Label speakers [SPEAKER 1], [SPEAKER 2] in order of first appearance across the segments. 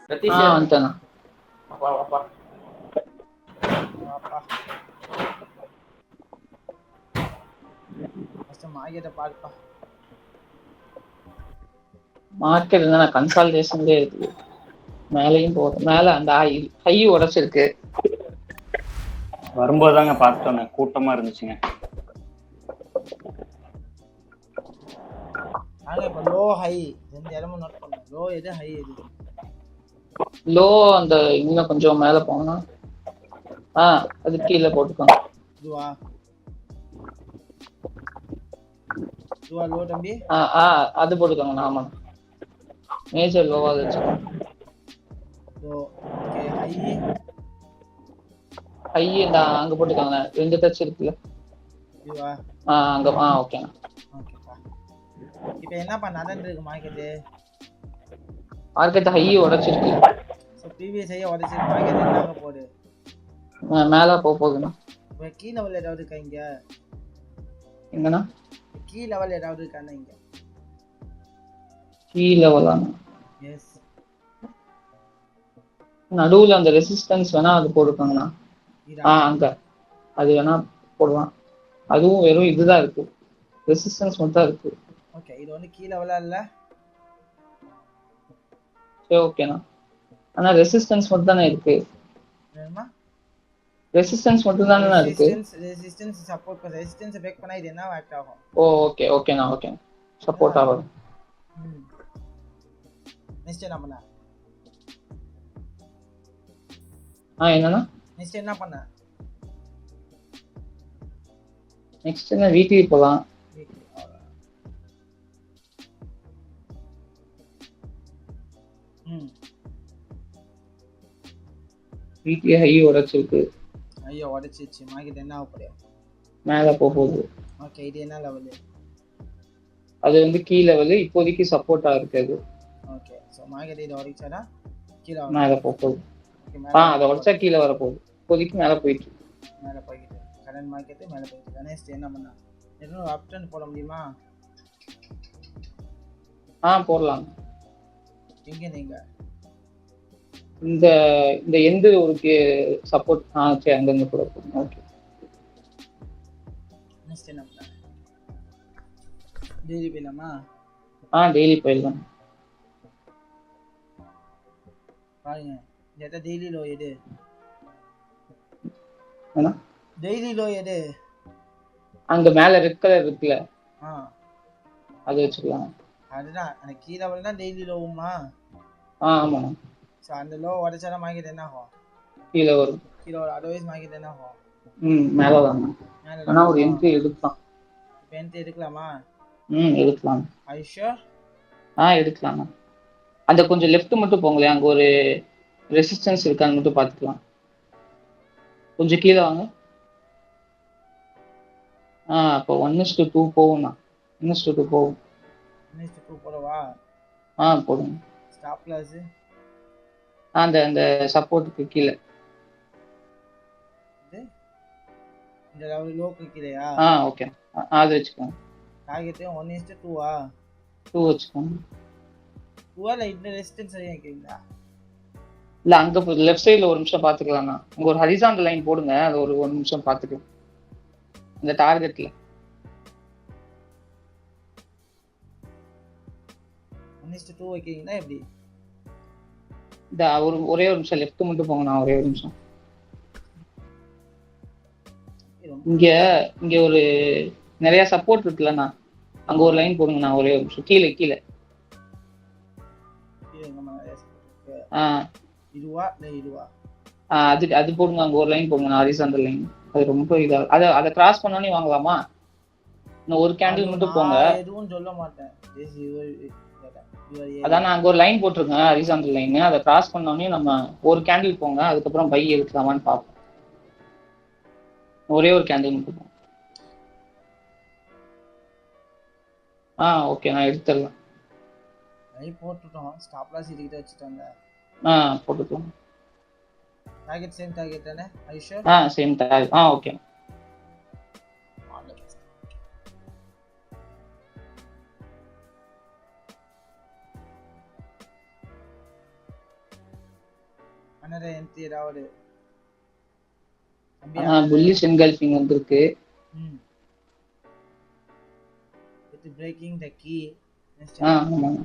[SPEAKER 1] பிரதீஷ்
[SPEAKER 2] வந்துட்டேண்ணா.
[SPEAKER 1] அப்பா அப்பா
[SPEAKER 3] வாப்பா ஃபர்ஸ்ட் மார்க்கெட்டை பாருப்பா.
[SPEAKER 2] மார்க்கெட் என்ன கன்சால்டேஷன்லேயே இருக்குது. மேலேயும் போகுது. மேலே அந்த ஹை உடைச்சிருக்கு.
[SPEAKER 4] வரும்போது தாங்க பார்த்தோன்னே கூட்டமா இருந்துச்சுங்க.
[SPEAKER 3] நாங்கள் இப்போ லோ ஹை ரெண்டு இடமும் நோட் பண்ணோம். லோ எது ஹை எது?
[SPEAKER 2] லோ அந்த இன்னும் கொஞ்சம் மேலே போகணும். அது கீழே போட்டுக்கோங்க.
[SPEAKER 3] இதுவா இதுவா லோ தம்பி?
[SPEAKER 2] அது போட்டுக்கோங்க. ஆமாம், மேஜர் லோவாக வச்சுக்கோங்க.
[SPEAKER 3] Low okay.
[SPEAKER 2] ஹை அங்கே போட்டுக்கோங்க. 2 டச் இருக்குல்ல.
[SPEAKER 3] இதுவா?
[SPEAKER 2] அங்கே ஓகேண்ணா.
[SPEAKER 3] ஓகேப்பா. இப்போ என்னப்பா நடந்துருக்கு மார்க்கெட்டு?
[SPEAKER 2] மார்க்கெட் ஹை உடைச்சிருக்கு.
[SPEAKER 3] ஸோ ப்ரீவியஸ் ஹையை உடச்சிருக்கு. மார்க்கெட் என்னங்க போகுது?
[SPEAKER 2] மேலே போகுதுண்ணா.
[SPEAKER 3] இப்போ கீ லெவல் ஏதாவது இருக்கா இங்கே?
[SPEAKER 2] எங்கண்ணா
[SPEAKER 3] கீ லெவல் ஏதாவது இருக்காண்ணா இங்கே?
[SPEAKER 2] கீ லெவலாண்ணா?
[SPEAKER 3] எஸ்.
[SPEAKER 2] நடுவில் அந்த ரெசிஸ்டன்ஸ் வேணா அது போட்டுக்கோங்கண்ணா. அங்கே அது வேணா போடலாம். அதுவும் வெறும் இதுதான் இருக்கு, ரெசிஸ்டன்ஸ் மட்டும் தான் இருக்கு.
[SPEAKER 3] ஓகே, இது வந்து கீ லெவலா இல்லை?
[SPEAKER 2] சரி ஓகேண்ணா. ஆனால் ரெசிஸ்டன்ஸ் மட்டும் தானே இருக்கு.
[SPEAKER 3] என்னமா
[SPEAKER 2] ரெசிஸ்டன்ஸ் மட்டும் தானே இருக்கு.
[SPEAKER 3] ரெசிஸ்டன்ஸ் சப்போர்ட் பண்ண ரெசிஸ்டன்ஸ் பிரேக் பண்ணா இது என்ன ஆக்ட் ஆகும்?
[SPEAKER 2] ஓகேண்ணா. சப்போர்ட் ஆகும்.
[SPEAKER 3] நெக்ஸ்ட் என்ன பண்ண?
[SPEAKER 2] என்னன்னா
[SPEAKER 3] நெக்ஸ்ட் என்ன பண்ண?
[SPEAKER 2] நெக்ஸ்ட் என்ன வீக்லி போலாம். வீக்லி ஹை உடைச்சிருக்கு.
[SPEAKER 3] ஐயோ உடைச்சிச்சு. மார்க்கெட் என்ன ஆக போகுது?
[SPEAKER 2] மேலே போகுது.
[SPEAKER 3] ஓகே, இது என்ன லெவல்?
[SPEAKER 2] அது வந்து கீ லெவல். இப்போதைக்கு சப்போர்ட்டா இருக்குது.
[SPEAKER 3] ஓகே, ஸோ மார்க்கெட் இதை உடைச்சாடா கீழே
[SPEAKER 2] மேலே போகுது. அதை உடைச்சா கீழே வர போகுது. இப்போதைக்கு மேலே போயிட்டு
[SPEAKER 3] கரண்ட் மார்க்கெட்டு மேலே போயிட்டு. நெக்ஸ்ட் என்ன பண்ணா? எதுவும் அப் ட்ரெண்ட் போட முடியுமா?
[SPEAKER 2] போடலாம்.
[SPEAKER 3] எங்க நீங்க
[SPEAKER 2] இந்த எந்த ஒரு சப்போர்ட் சரி அங்கங்க கூட போகும். ஓகே,
[SPEAKER 3] நெக்ஸ்ட் என்ன பண்ண? டெய்லி போயிடலாமா?
[SPEAKER 2] டெய்லி போயிடலாம்.
[SPEAKER 3] பாருங்க, இந்த டெய்லி லோ எது?
[SPEAKER 2] என்ன
[SPEAKER 3] டெய்லி லோ எது?
[SPEAKER 2] அங்க மேல ரெட் கலர் இருக்குல்ல, அது வச்சுக்கலாம்.
[SPEAKER 3] அதுதான் அந்த கீ லெவல் தான் டெய்லி லோவுமா?
[SPEAKER 2] ஆமா.
[SPEAKER 3] ஸோ அந்த லோ உடைச்சாலும் மார்க்கெட் என்ன ஆகும்?
[SPEAKER 2] கீழே வரும்.
[SPEAKER 3] கீழே வரும். அதர்வைஸ் மார்க்கெட் என்ன ஆகும்?
[SPEAKER 2] மேலே தான். ஆனா ஒரு என்ட்ரி எடுக்கலாம்.
[SPEAKER 3] இப்போ என்ட்ரி எடுக்கலாமா?
[SPEAKER 2] எடுக்கலாம்.
[SPEAKER 3] ஐ ஷூர்?
[SPEAKER 2] எடுக்கலாம். அந்த கொஞ்சம் லெஃப்ட் மட்டும் போங்களேன், அங்க ஒரு ரெசிஸ்டன்ஸ் இருக்கான்னு மட்டும் பார்த்துக்கலாம். கொஞ்சம் கீழே வாங்க. அப்போ 1:2 போகும்ண்ணா. 1:2 போகும்.
[SPEAKER 3] 1:2 போடவா?
[SPEAKER 2] போடுங்க.
[SPEAKER 3] ஸ்டாப் லாஸ்
[SPEAKER 2] அந்த சப்போர்ட்டுக்கு கீழே,
[SPEAKER 3] இந்த லெவல் லோக்கு கீழேயா?
[SPEAKER 2] ஓகே, அது வச்சுக்கோங்க.
[SPEAKER 3] டார்கெட் 1:2
[SPEAKER 2] 2 வச்சுக்கோங்க.
[SPEAKER 3] 2 இல்ல இந்த ரெசிஸ்டன்ஸ் சரியா கேக்குதா?
[SPEAKER 2] இல்ல அங்க லெஃப்ட் சைடுல ஒரு நிமிஷம் பாத்துக்கலாம்ண்ணா. உங்க ஒரு ஹரிசாண்டல் லைன் போடுங்க, அது ஒரு நிமிஷம் பாத்துக்கலாம். இந்த டார்கெட்ல
[SPEAKER 3] 1:2 வைக்கிறீங்கன்னா எப்படி?
[SPEAKER 2] இந்த ஒரே ஒரு நிமிஷம் லெஃப்ட் மட்டும் போங்கண்ணா. ஒரே ஒரு நிமிஷம். இங்க ஒரு நிறைய சப்போர்ட் இருக்குல்லண்ணா, அங்க ஒரு லைன் போடுங்கண்ணா. ஒரே ஒரு நிமிஷம். கீழே
[SPEAKER 3] இதுவா இல்ல இதுவா?
[SPEAKER 2] அது போடுங்க. அங்க ஒரு லைன் போடுங்க, ஹரிசாண்டல் லைன். அது ரொம்ப இதா அதை கிராஸ் பண்ணோன்னே வாங்கலாமா? இன்னும் ஒரு கேண்டில் மட்டும் போங்க.
[SPEAKER 3] எதுவும் சொல்ல மாட்டேன்.
[SPEAKER 2] அதான் அங்க ஒரு லைன் போட்டிருக்கேன், ஹரிசாண்டல் லைன். அதை கிராஸ் பண்ணோன்னே நம்ம ஒரு கேண்டில் போங்க, அதுக்கப்புறம் பை எடுக்கலாமான்னு பார்ப்போம். ஒரே ஒரு கேண்டில் மட்டும் போங்க. ஓகே, நான் எடுத்துடலாம்.
[SPEAKER 3] போட்டுட்டோம். ஸ்டாப் லாஸ் இதுகிட்ட வச்சுட்டாங்க.
[SPEAKER 2] போட்டுக்கலாம்.
[SPEAKER 3] டார்கெட் சேம் டார்கெட் தானே? I sure?
[SPEAKER 2] Same target. Okay.
[SPEAKER 3] another entry ஏதாவது
[SPEAKER 2] புல்லிஷ் என்கல்ஃபிங் வந்திருக்கு.
[SPEAKER 3] with breaking the key.
[SPEAKER 2] ஆமாங்க.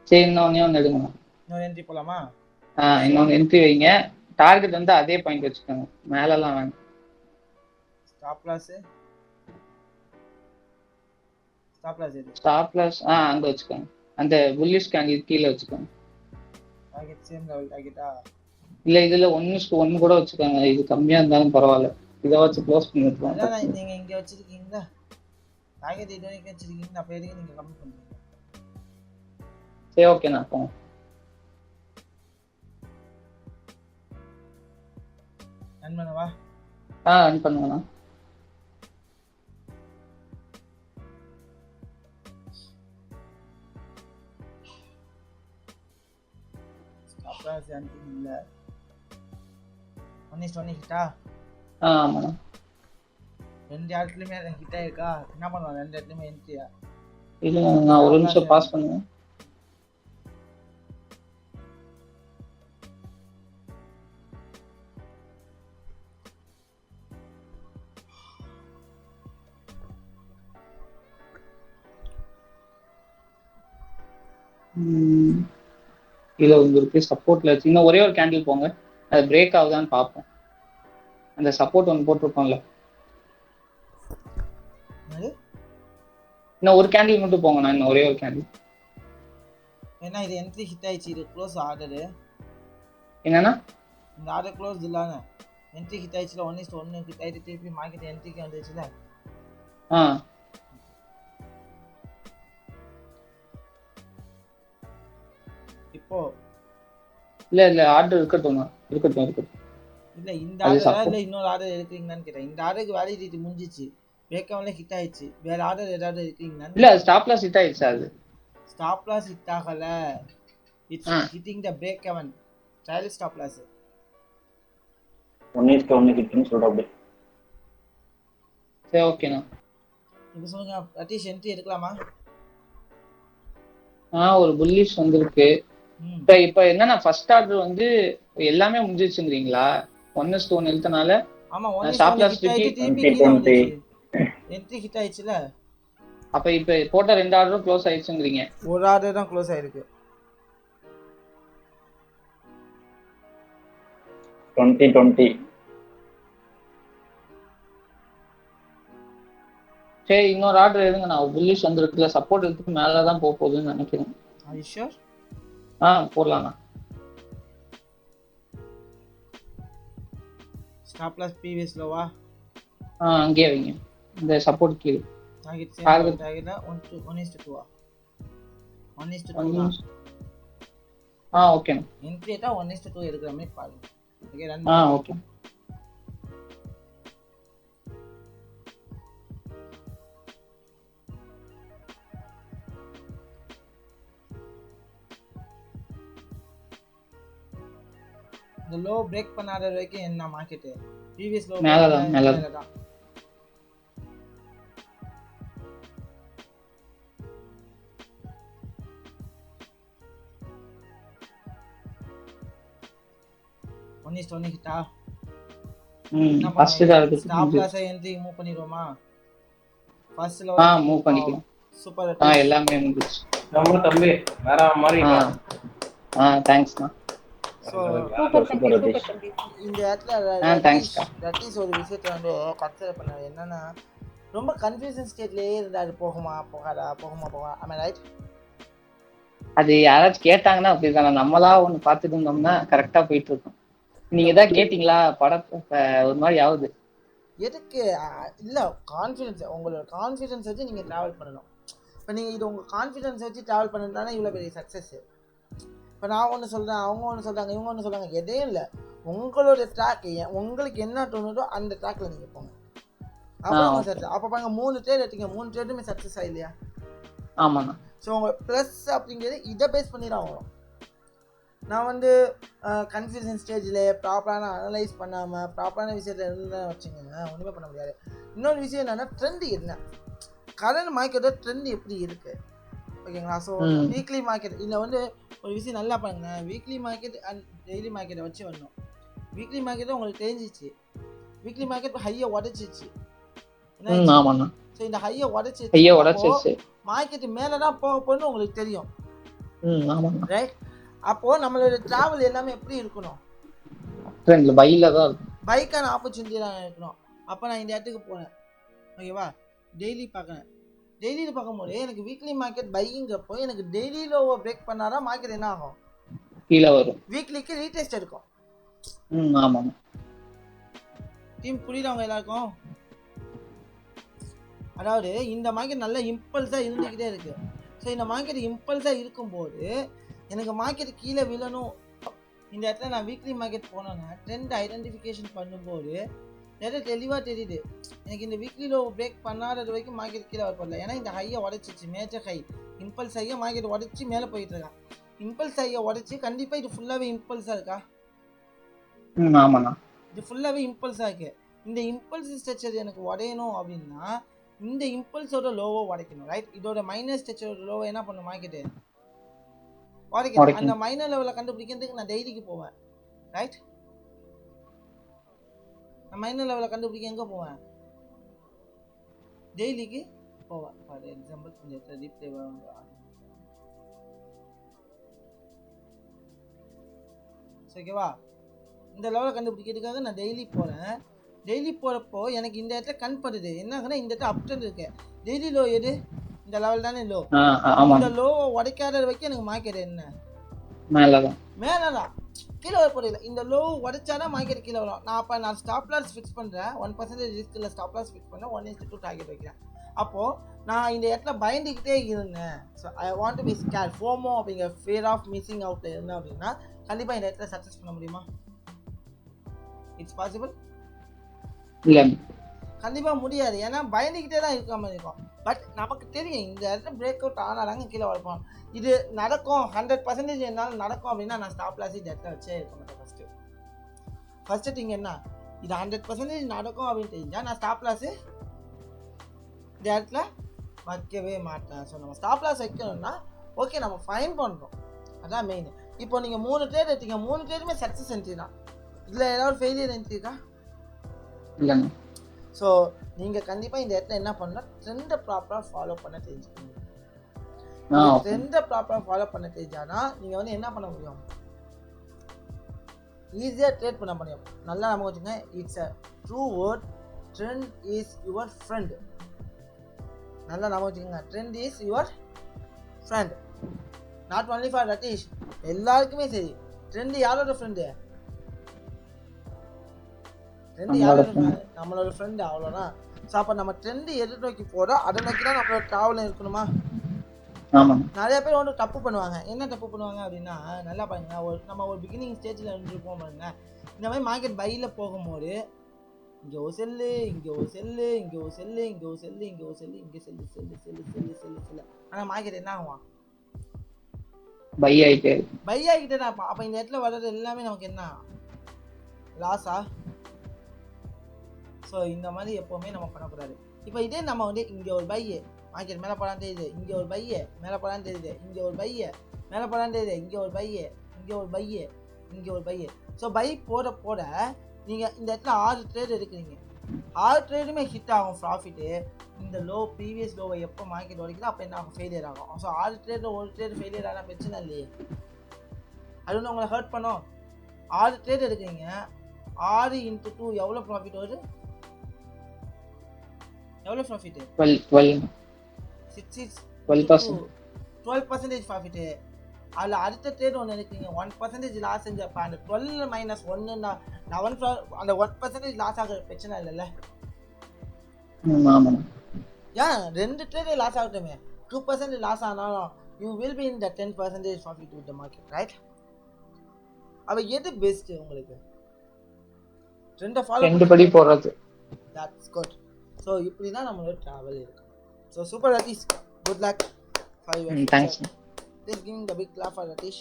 [SPEAKER 2] சரி இன்னொன்னு எடுங்க.
[SPEAKER 3] இன்னொரு என்ட்ரி போலாமா?
[SPEAKER 2] இன்னொன்னு என்ட்ரி வைங்க. டார்கெட் வந்து அதே பாயிண்ட் வச்சுக்கோங்க, மேலலாம் வேணும்.
[SPEAKER 3] ஸ்டாப் லாஸ் எது?
[SPEAKER 2] ஸ்டாப் லாஸ் அங்க வச்சுக்கோங்க, அந்த புல்லிஷ் கேண்டில் கீழ வச்சுக்கோங்க.
[SPEAKER 3] டார்கெட் சேம் லெவல் டார்கெட்டா?
[SPEAKER 2] இல்ல இதுல 1:1 கூட வச்சுக்கோங்க, இது கம்மியா இருந்தாலும் பரவாயில்ல, இதை வச்சு க்ளோஸ் பண்ணி விட்டுருவோம்.
[SPEAKER 3] அதான் நீங்க இங்க வச்சிருக்கீங்களா டார்கெட் இது வரைக்கும் வச்சிருக்கீங்க, அப்ப எதுக்கு நீங்க கம்மி பண்றீங்க?
[SPEAKER 2] சரி ஓகே நான் போங்க.
[SPEAKER 3] ரன் பண்ணவா?
[SPEAKER 2] ரன் பண்ணுங்கண்ணா.
[SPEAKER 3] ஸ்டாப் லாஸ் இல்ல 1:1 ஹிட்டா?
[SPEAKER 2] ஆமாண்ணா.
[SPEAKER 3] ரெண்டு இடத்துலயுமே ஹிட் ஆயிருக்கா? என்ன பண்ணுவாங்க ரெண்டு இடத்துலயுமே என்ட்ரியா?
[SPEAKER 2] இல்ல நான் ஒரு நிமிஷம் பாஸ் பண்ணுவேன். கீழே வந்துருக்கு, சப்போர்ட்ல வச்சு இன்னும் ஒரே ஒரு கேண்டில் போங்க, அது பிரேக் ஆகுதான்னு பார்ப்போம். அந்த சப்போர்ட் ஒன்று போட்டிருக்கோம்ல, இன்னும் ஒரு கேண்டில் மட்டும் போங்கண்ணா, இன்னும் ஒரே ஒரு கேண்டில்.
[SPEAKER 3] ஏன்னா இது என்ட்ரி ஹிட் ஆயிடுச்சு, இது க்ளோஸ் ஆர்டரு.
[SPEAKER 2] என்னன்னா
[SPEAKER 3] இந்த ஆர்டர் க்ளோஸ் இல்லாம என்ட்ரி ஹிட் ஆயிடுச்சுல, 1:1 ஹிட் ஆயிட்டு திருப்பி மார்க்கெட் என்ட்ரிக்கு வந்துச்சுல. இப்போ
[SPEAKER 2] இல்ல ஆர்டர் இருக்கட்டும்.
[SPEAKER 3] இல்ல இந்த ஆர்டர் இல்ல இன்னொரு ஆர்டர் எடுக்கிறீங்களான்னு கேட்டேன். இந்த ஆர்டருக்கு வேலிடிட்டி முடிஞ்சிச்சு, பிரேக்அவுட்ல ஹிட் ஆயிடுச்சு, வேற ஆர்டர் ஏதாவது எடுக்கிறீங்களான்னு.
[SPEAKER 2] இல்ல ஸ்டாப் லாஸ் ஹிட் ஆயிடுச்சு, அது
[SPEAKER 3] ஸ்டாப் லாஸ் ஹிட் ஆகல, it's hitting the break even trial stop loss
[SPEAKER 4] 1:1 ஹிட்னு சொல்றாங்க.
[SPEAKER 2] சரி ஓகேண்ணா.
[SPEAKER 3] இப்போ சொல்லுங்க அட்லீஸ்ட் என்ட்ரி எடுக்கலாமா?
[SPEAKER 2] ஒரு புல்லிஷ் வந்திருக்கு. இப்ப என்னன்னா ஃபர்ஸ்ட் ஆர்டர் வந்து எல்லாமே முடிஞ்சிருச்சுங்கறீங்களா? 1:1 எழுத்தனால.
[SPEAKER 3] ஆமா 1:1 ஹிட் ஆயிட்டு திருப்பி கீழ வந்துச்சு, என்ட்ரி ஹிட் ஆயிடுச்சுல.
[SPEAKER 2] அப்ப இப்ப போட்ட ரெண்டு ஆர்டரும் க்ளோஸ் ஆயிடுச்சுங்கறீங்க?
[SPEAKER 3] ஒரு ஆர்டர் தான் க்ளோஸ் ஆயிருக்கு.
[SPEAKER 4] 2020.
[SPEAKER 2] சரி இன்னொரு ஆர்டர் எடுங்க, நான் புல்லிஷ் வந்திருக்குல, சப்போர்ட் எடுத்து மேல தான் போக போகுதுன்னு நினைக்கிறேன்.
[SPEAKER 3] Are you sure?
[SPEAKER 2] போடலாம்ண்ணா.
[SPEAKER 3] ஸ்டாப் லாஸ் previous லோவா?
[SPEAKER 2] அங்கே வைங்க, இந்த சப்போர்ட் கீழ.
[SPEAKER 3] டார்கெட் சேம் டார்கெட்டா 1:2 ஆ? 1:2
[SPEAKER 2] ஓகே.
[SPEAKER 3] என்ட்ரி ஏட்டா 1:2 எடுக்கிற மாதிரி பாருங்க. Okay run.
[SPEAKER 2] ஓகே.
[SPEAKER 3] இந்த லோ பிரேக் பண்ணாத வரைக்கும் என்ன மார்க்கெட் previous லோ
[SPEAKER 2] மேல தான்.
[SPEAKER 3] 1:1 ஹிட்டா?
[SPEAKER 2] ஃபர்ஸ்ட் தான் இருக்கு.
[SPEAKER 3] ஸ்டாப் லாஸ் என்ட்ரி மூவ் பண்ணிரோமா? ஃபர்ஸ்ட் லோ
[SPEAKER 2] மூவ் பண்ணிக்கலாம்.
[SPEAKER 3] சூப்பர்.
[SPEAKER 2] எல்லாமே முடிஞ்சு.
[SPEAKER 4] நம்ம தம்பி வேற மாதிரி.
[SPEAKER 2] தேங்க்ஸ்ண்ணா.
[SPEAKER 1] சூப்பர் தம்பி.
[SPEAKER 3] இந்த இடத்துல ரட்டீஸ் ஒரு விஷயத்தை வந்து கன்சிடர் பண்ண என்னன்னா, ரொம்ப கன்ஃபியூஷன் ஸ்டேட்லயே இருந்தாரு. போகுமா போகாதா ஆமா ரைட்.
[SPEAKER 2] அது யாராச்சும் கேட்டாங்கன்னா அப்படிதான், நம்மளா ஒண்ணு பார்த்துட்டு இருந்தோம்னா கரெக்டா போயிட்டு இருக்கோம். நீங்க தான் கேட்டீங்களா படத்தை ஒரு மாதிரி ஆகுது.
[SPEAKER 3] எதுக்கு இல்ல கான்ஃபிடன்ஸ், உங்களோட கான்ஃபிடன்ஸ் வச்சு நீங்க டிராவல் பண்ணணும். இப்போ நீங்க இது உங்க கான்ஃபிடன்ஸ் வச்சு டிராவல் பண்ணதுனால இவ்வளவு பெரிய சக்சஸ். இப்போ நான் ஒன்று சொல்கிறேன், அவங்க ஒன்று சொல்கிறாங்க, இவங்க ஒன்று சொல்கிறாங்க, எதையும் இல்லை. உங்களோட ட்ராக் உங்களுக்கு என்ன தோணுதோ அந்த ட்ராக்ல நீங்கள் போங்க. அப்புறம் சக்ஸஸ். அப்போ பாருங்க 3 ட்ரேட் எடுத்தீங்க, 3 ட்ரேடுமே சக்ஸஸ் ஆகலையா?
[SPEAKER 2] ஆமாண்ணா.
[SPEAKER 3] ஸோ உங்கள் ப்ளஸ் அப்படிங்கிறது இதை பேஸ் பண்ணி தான் வரும். நான் வந்து கன்ஃபியூஷன் ஸ்டேஜில் ப்ராப்பரான அனலைஸ் பண்ணாமல் ப்ராப்பரான விஷயத்தில் இருந்தால் வச்சுக்கோங்க, ஒன்றுமே பண்ண முடியாது. இன்னொரு விஷயம் என்னென்னா ட்ரெண்ட் என்ன, கரண்ட் மார்க்கெட்டோட ட்ரெண்ட் எப்படி இருக்குது, ஓகேங்களா. ஸோ வீக்லி மார்க்கெட் இதில் வந்து ஒரு விஷயம் நல்லா பாருங்க, வீக்லி மார்க்கெட் அண்ட் டெய்லி மார்க்கெட்டை வச்சு வரணும். வீக்லி மார்க்கெட்டும் உங்களுக்கு தெரிஞ்சிச்சு, வீக்லி மார்க்கெட் ஹையை உடச்சிச்சு.
[SPEAKER 2] ஆமாண்ணா.
[SPEAKER 3] ஸோ இந்த ஹையை உடச்சிச்சு மார்க்கெட் மேலே தான் போக போகணும்னு உங்களுக்கு தெரியும். ரைட். அப்போது நம்மளோட ட்ராவல் எல்லாமே எப்படி இருக்கணும்,
[SPEAKER 2] ட்ரெண்ட்ல பையில தான் இருக்கும்,
[SPEAKER 3] பைக்கான ஆப்பர்ச்சுனிட்டி தான் இருக்கணும். அப்போ நான் இந்த இடத்துக்கு போனேன், ஓகேவா, டெய்லி பார்க்குறேன். டெய்லியில் பார்க்கும்போது எனக்கு வீக்லி மார்க்கெட் பைங்கிறப்போ எனக்கு டெய்லி லோவை பிரேக் பண்ணாதான் மார்க்கெட் என்ன ஆகும்,
[SPEAKER 2] கீழே வரும்,
[SPEAKER 3] வீக்லிக்கு ரீடெஸ்ட் எடுக்கும்.
[SPEAKER 2] ஆமாம்
[SPEAKER 3] டீம் புரியுதவங்க எல்லாருக்கும்? அதாவது இந்த மார்க்கெட் நல்ல இம்பல்ஸாக இருந்துக்கிட்டே இருக்குது. ஸோ இந்த மார்க்கெட் இம்பல்ஸாக இருக்கும்போது எனக்கு மார்க்கெட் கீழே விழணும். இந்த இடத்துல நான் வீக்லி மார்க்கெட் போனேன்னா ட்ரெண்ட் ஐடென்டிஃபிகேஷன் பண்ணும்போது நிறைய தெளிவாக தெரியுது, எனக்கு இந்த வீக்லி லோ பிரேக் பண்ணாதது வரைக்கும் மார்க்கெட் கீழே வரப்படல. ஏன்னா இந்த ஹையை உடச்சிச்சு, மேஜர் ஹை இம்பல்ஸ் ஹையை மார்க்கெட் உடச்சி மேலே போயிட்டு இருக்கான். இம்பல்ஸ் ஹையை உடச்சி கண்டிப்பாக இது ஃபுல்லாகவே இம்பல்ஸாக இருக்கா?
[SPEAKER 2] ஆமாண்ணா,
[SPEAKER 3] இது ஃபுல்லாகவே இம்பல்ஸாக இருக்குது. இந்த இம்பல்ஸ் ஸ்ட்ரக்சர் எனக்கு உடையணும் அப்படின்னா இந்த இம்பல்ஸோட லோவை உடைக்கணும். ரைட். இதோட மைனர் ஸ்ட்ரக்சரோட லோவை என்ன பண்ணும் மார்க்கெட்டு உடைக்கணும். அந்த மைனர் லெவலை கண்டுபிடிக்கிறதுக்கு நான் டெய்லிக்கு போவேன். ரைட். நான் மைனர் லெவலை கண்டுபிடிக்க எங்கே போவேன், டெய்லிக்கு போவேன். ஃபார் எக்ஸாம்பிள் இந்த ரீப்ளே ஓகேவா, இந்த லெவலை கண்டுபிடிக்கிறதுக்காக நான் டெய்லி போகிறேன். டெய்லி போகிறப்போ எனக்கு இந்த இடத்துல கண்படுது என்ன ஆகுனா, இந்த இடத்துல அப் ட்ரெண்ட் இருக்கு. டெய்லி லோ எது, இந்த லெவல் தானே லோ. இந்த லோவை உடைக்காத வரைக்கும் எனக்கு மார்க்கெட் என்ன மேலதான் கீழே வரப்போதில்லை. இந்த லோ உடைச்சாதான் மார்க்கெட் கீழே வரும். நான் ஸ்டாப் லாஸ் ஃபிக்ஸ் பண்ணுறேன், 1% ரிஸ்கில் ஸ்டாப் லாஸ் ஃபிக்ஸ் பண்ணேன், 1:2 டார்கெட் வைக்கிறேன். அப்போது நான் இந்த இடத்துல பயந்துக்கிட்டே இருந்தேன். So I want to be scare FOMO அப்படிங்கிற ஃபியர் ஆஃப் மிஸ்ஸிங் அவுட்டில் இருந்தேன் அப்படின்னா கண்டிப்பாக இந்த இடத்துல சக்ஸஸ் பண்ண முடியுமா? இட்ஸ் பாசிபிள்
[SPEAKER 2] இல்லை,
[SPEAKER 3] கண்டிப்பாக முடியாது. ஏன்னா பயந்துக்கிட்டே தான் இருக்க மாதிரி இருக்கும். பட் நமக்கு தெரியும் இந்த இடத்துல பிரேக் அவுட் ஆனாதாங்க கீழே வரப்போம். இது நடக்கும் 100% என்னால் நடக்கும் அப்படின்னா நான் ஸ்டாப் லாஸ் இந்த இடத்துல வச்சே இருக்க மாட்டேன். ஃபஸ்ட்டு திங் என்ன, இது 100% நடக்கும் அப்படின்னு தெரிஞ்சால் நான் ஸ்டாப் லாஸு இந்த இடத்துல வைக்கவே மாட்டேன். ஸோ நம்ம ஸ்டாப் லாஸ் வைக்கணும்னா ஓகே நம்ம ஃபைன் பண்ணுறோம், அதான் மெயின். இப்போ நீங்கள் 3 ட்ரேட் எடுத்தீங்க, 3 ட்ரேடுமே சக்ஸஸ் என்ட்ரி தான். இதில் ஏதாவது ஃபெயிலியர் என்ட்ரி இருக்கா?
[SPEAKER 2] இல்லைங்க.
[SPEAKER 3] ஸோ நீங்கள் கண்டிப்பாக இந்த இடத்துல என்ன பண்ணால் ட்ரெண்டை ப்ராப்பராக ஃபாலோ பண்ண தெரிஞ்சுக்கணும். ட்ரெண்டை ப்ராப்பராக ஃபாலோ பண்ண தெரிஞ்சாதான் நீங்கள் வந்து என்ன பண்ண முடியும், ஈஸியாக ட்ரேட் பண்ண முடியும். நல்லா நம்ம வச்சுங்க, it's a true word, trend is your friend. நல்லா நம்ம வச்சுக்கோங்க, trend is your friend. Not only for Ratheesh, எல்லாருக்குமே சரி. ட்ரெண்ட் யாரோட ஃப்ரெண்டு, ட்ரெண்ட் யாரோட ஃப்ரெண்ட், நம்மளோட ஃப்ரெண்டு, அவ்வளோதான். ஸோ அப்போ நம்ம ட்ரெண்டு எது நோக்கி போகிறோம் அதை நோக்கி தான் நம்மளோட ட்ராவலில் இருக்கணுமா? நிறைய பேர் வந்து தப்பு பண்ணுவாங்க. என்ன தப்பு பண்ணுவாங்க அப்படின்னா, நல்லா பாருங்க, நம்ம ஒரு பிகினிங் ஸ்டேஜில் இருந்துருப்போம் பாருங்க. இந்த மாதிரி மார்க்கெட் பையில் போகும்போது இங்கே ஒரு செல்லு, இங்கே ஒரு செல்லு, இங்கே ஒரு செல்லு, இங்கே ஒரு செல்லு, இங்கே ஒரு செல்லு, இங்கே cell cell cell cell cell cell. ஆனால் மார்க்கெட் என்ன ஆகும், பை ஆகிட்டே தான். அப்போ இந்த இடத்துல வர்றது எல்லாமே நமக்கு என்ன லாஸா? ஸோ இந்த மாதிரி எப்போவுமே நம்ம பண்ணக்கூடாது. இப்போ இதே நம்ம வந்து இங்கே ஒரு பையை மார்க்கெட் மேலே போகலான்னு தெரியுது, இங்கே ஒரு பையை மேலே போகலான்னு தெரியுது, இங்கே ஒரு பையை மேலே போகலான்னு தெரியுது, இங்கே ஒரு பையை, இங்கே ஒரு பையை, இங்கே ஒரு பையை. ஸோ பை போட நீங்கள் இந்த இடத்துல 6 ட்ரேட் எடுக்கிறீங்க, 6 ட்ரேடுமே ஹிட் ஆகும் ப்ராஃபிட்டு. இந்த லோ ப்ரீவியஸ் லோவை எப்போ மார்க்கெட் உடைக்குதோ அப்போ என்ன ஆகும், ஃபெயிலியர் ஆகும். ஸோ 6 ட்ரேடில் ஒரு ட்ரேட் ஃபெயிலியர் ஆனால் பிரச்சனை இல்லையே, அது வந்து உங்களை ஹர்ட் பண்ணோம். 6 ட்ரேட் எடுக்கிறீங்க, 6 × 2 எவ்வளோ ப்ராஃபிட் வருது, எவ்வளோ ப்ராஃபிட்டு, 12% ப்ராஃபிட்டு. அதில் அடுத்த ட்ரேட் ஒன்று எடுக்கிறீங்க, 1% லாஸ் செஞ்சப்போ அந்த 12 - 1ன்னா 11, அந்த 1% லாஸ் ஆகிற பிரச்சனை இல்லைல்ல. ஏன் 2 ட்ரேட் லாஸ் ஆகட்டுமே, 2% லாஸ் ஆனாலும் you will be in the 10% profit with the market, right? அப்போ எது பெஸ்ட்டு உங்களுக்கு, ட்ரெண்டை ஃபாலோ படி போகிறது, தட்ஸ் குட். ஸோ இப்படி தான் நம்மளோட ட்ராவல் இருக்கு. So super Ratheesh, good luck for your thanks. Just giving the big clap for Ratish.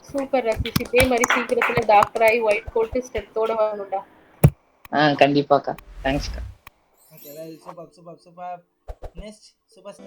[SPEAKER 1] Super Ratheesh, இதே மாதிரி சீக்கிரத்துல டாக்டர் ஆகி ஒயிட் கோட் ஸ்டெத்தோட வரணும்டா.
[SPEAKER 2] கண்டிப்பாக்கா, தேங்க்ஸ்க்கா.
[SPEAKER 3] Okay, very super. Next super